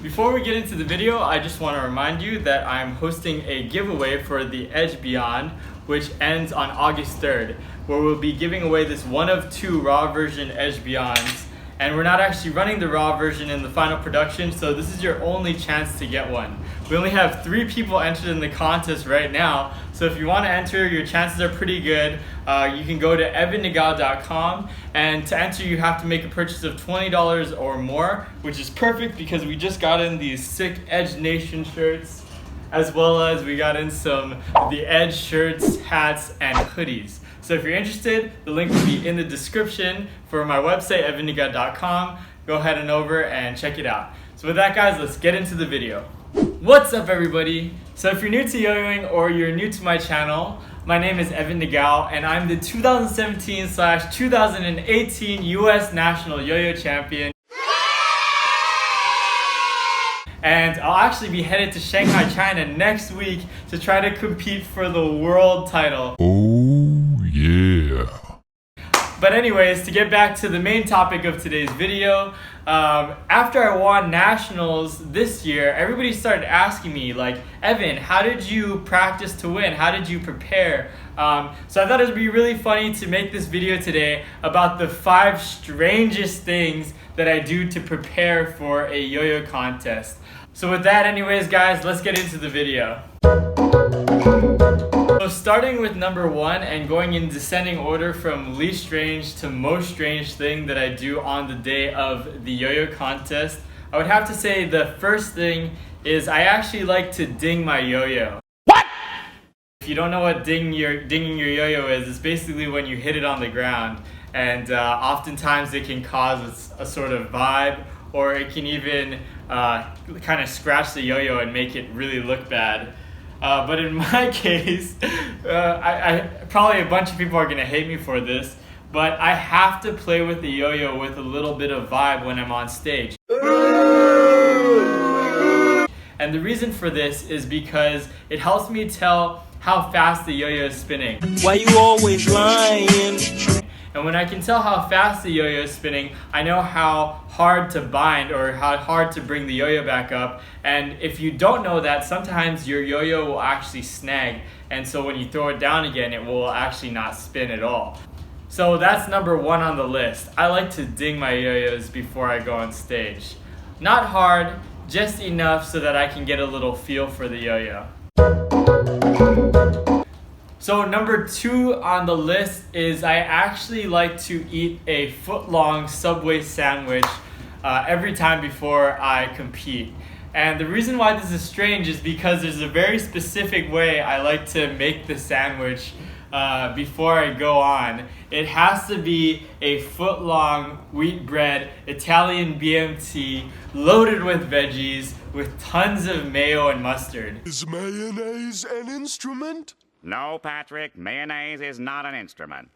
Before we get into the video, I just want to remind you that I'm hosting a giveaway for the Edge Beyond, which ends on August 3rd, where we'll be giving away this one of two raw version Edge Beyonds. And we're not actually running the raw version in the final production, so this is your only chance to get one. We only have 3 people entered in the contest right now, so if you want to enter, your chances are pretty good. You can go to evannagal.com, and to enter you have to make a purchase of $20 or more, which is perfect because we just got in these sick Edge Nation shirts, as well as we got in some the Edge shirts, hats, and hoodies. So if you're interested, the link will be in the description for my website, evannagal.com. Go ahead and over and check it out. So with that, guys, let's get into the video. What's up, everybody? So if you're new to yo-yoing or you're new to my channel, my name is Evan Nagal, and I'm the 2017/2018 US National Yo-Yo Champion. And I'll actually be headed to Shanghai, China next week to try to compete for the world title. Yeah. But anyways, to get back to the main topic of today's video, after I won nationals this year, everybody started asking me, like, Evan, how did you practice to win? How did you prepare? So I thought it would be really funny to make this video today about the 5 strangest things that I do to prepare for a yo-yo contest. So with that, anyways, guys, let's get into the video. So starting with number 1 and going in descending order from least strange to most strange thing that I do on the day of the yo-yo contest, I would have to say the first thing is I actually like to ding my yo-yo. What? If you don't know what dinging your yo-yo is, it's basically when you hit it on the ground, and oftentimes it can cause a sort of vibe, or it can even kind of scratch the yo-yo and make it really look bad. But in my case, probably a bunch of people are going to hate me for this, but I have to play with the yo-yo with a little bit of vibe when I'm on stage. And the reason for this is because it helps me tell how fast the yo-yo is spinning. Why you always lying? And when I can tell how fast the yo-yo is spinning, I know how hard to bind or how hard to bring the yo-yo back up. And if you don't know that, sometimes your yo-yo will actually snag. And so when you throw it down again, it will actually not spin at all. So that's number 1 on the list. I like to ding my yo-yos before I go on stage. Not hard, just enough so that I can get a little feel for the yo-yo. So number 2 on the list is I actually like to eat a foot-long Subway sandwich every time before I compete. And the reason why this is strange is because there's a very specific way I like to make the sandwich before I go on. It has to be a foot-long wheat bread, Italian BMT, loaded with veggies, with tons of mayo and mustard. Is mayonnaise an instrument? No, Patrick, mayonnaise is not an instrument.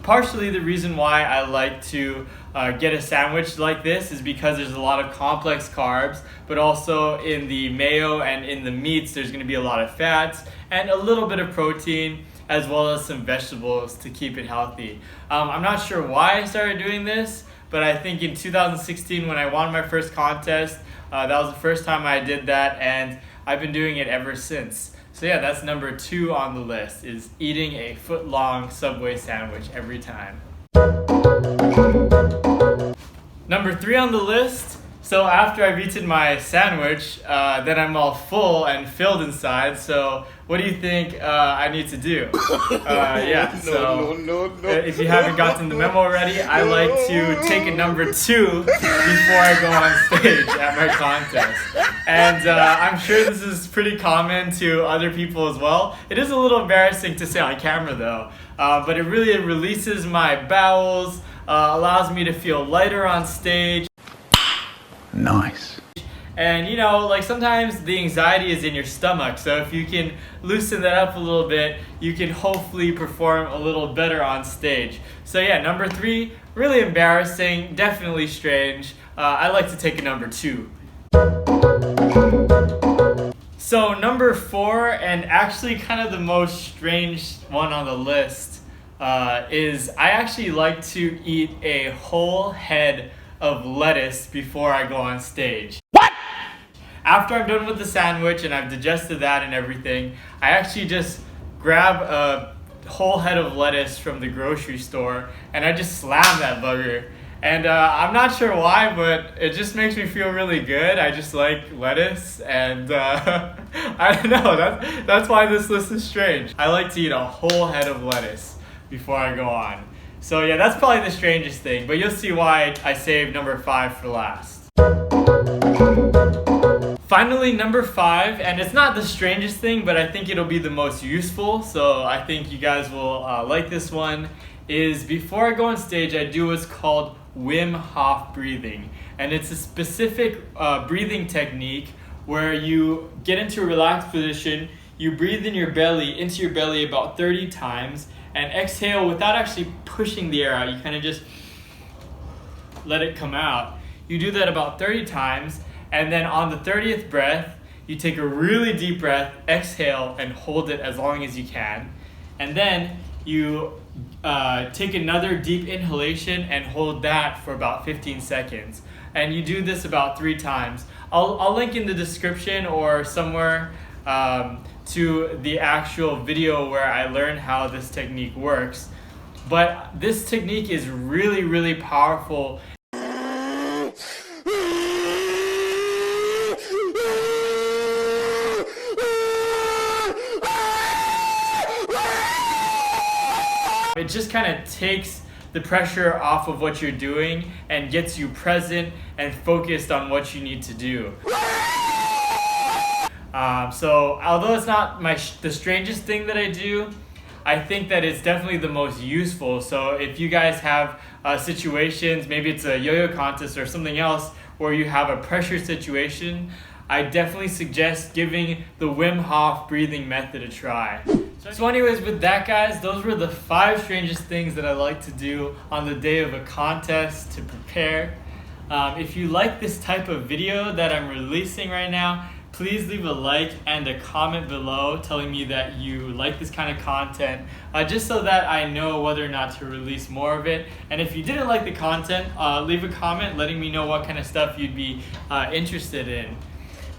Partially the reason why I like to get a sandwich like this is because there's a lot of complex carbs, but also in the mayo and in the meats there's going to be a lot of fats and a little bit of protein, as well as some vegetables to keep it healthy. I'm not sure why I started doing this, but I think in 2016 when I won my first contest, that was the first time I did that, and I've been doing it ever since. So yeah, that's number 2 on the list, is eating a foot-long Subway sandwich every time. Number 3 on the list, so after I've eaten my sandwich, then I'm all full and filled inside, so what do you think I need to do? If you haven't gotten the memo already, I like to take a number 2 before I go on stage at my contest. And I'm sure this is pretty common to other people as well. It is a little embarrassing to say on camera though, but it really releases my bowels, allows me to feel lighter on stage. Nice. And you know, like sometimes the anxiety is in your stomach, so if you can loosen that up a little bit, you can hopefully perform a little better on stage. So yeah, number 3, really embarrassing, definitely strange. I like to take a number 2. So number 4, and actually kind of the most strange one on the list, is I actually like to eat a whole head of lettuce before I go on stage. What? after I'm done with the sandwich and I've digested that and everything, I actually just grab a whole head of lettuce from the grocery store and I just slam that bugger. And I'm not sure why, but it just makes me feel really good. I just like lettuce, and I don't know, that's why this list is strange. I like to eat a whole head of lettuce before I go on. So yeah, that's probably the strangest thing, but you'll see why I saved number 5 for last. Finally, number 5, and it's not the strangest thing, but I think it'll be the most useful, so I think you guys will like this one, is before I go on stage, I do what's called Wim Hof breathing. And it's a specific breathing technique where you get into a relaxed position, you breathe into your belly about 30 times, and exhale without actually pushing the air out. You kind of just let it come out. You do that about 30 times, and then on the 30th breath, you take a really deep breath, exhale, and hold it as long as you can. And then you take another deep inhalation and hold that for about 15 seconds. And you do this about 3 times. I'll link in the description or somewhere to the actual video where I learned how this technique works. But this technique is really, really powerful. It just kind of takes the pressure off of what you're doing and gets you present and focused on what you need to do. So although it's not the strangest thing that I do, I think that it's definitely the most useful. So if you guys have situations, maybe it's a yo-yo contest or something else where you have a pressure situation, I definitely suggest giving the Wim Hof breathing method a try. So anyways, with that guys, those were the 5 strangest things that I like to do on the day of a contest to prepare. If you like this type of video that I'm releasing right now, please leave a like and a comment below telling me that you like this kind of content, just so that I know whether or not to release more of it. And if you didn't like the content, leave a comment letting me know what kind of stuff you'd be interested in.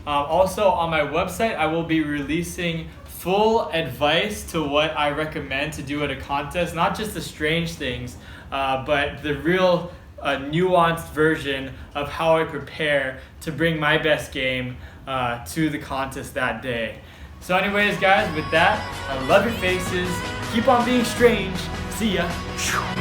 Also on my website, I will be releasing full advice to what I recommend to do at a contest, not just the strange things, but the real nuanced version of how I prepare to bring my best game to the contest that day. So anyways guys, with that, I love your faces, keep on being strange, see ya.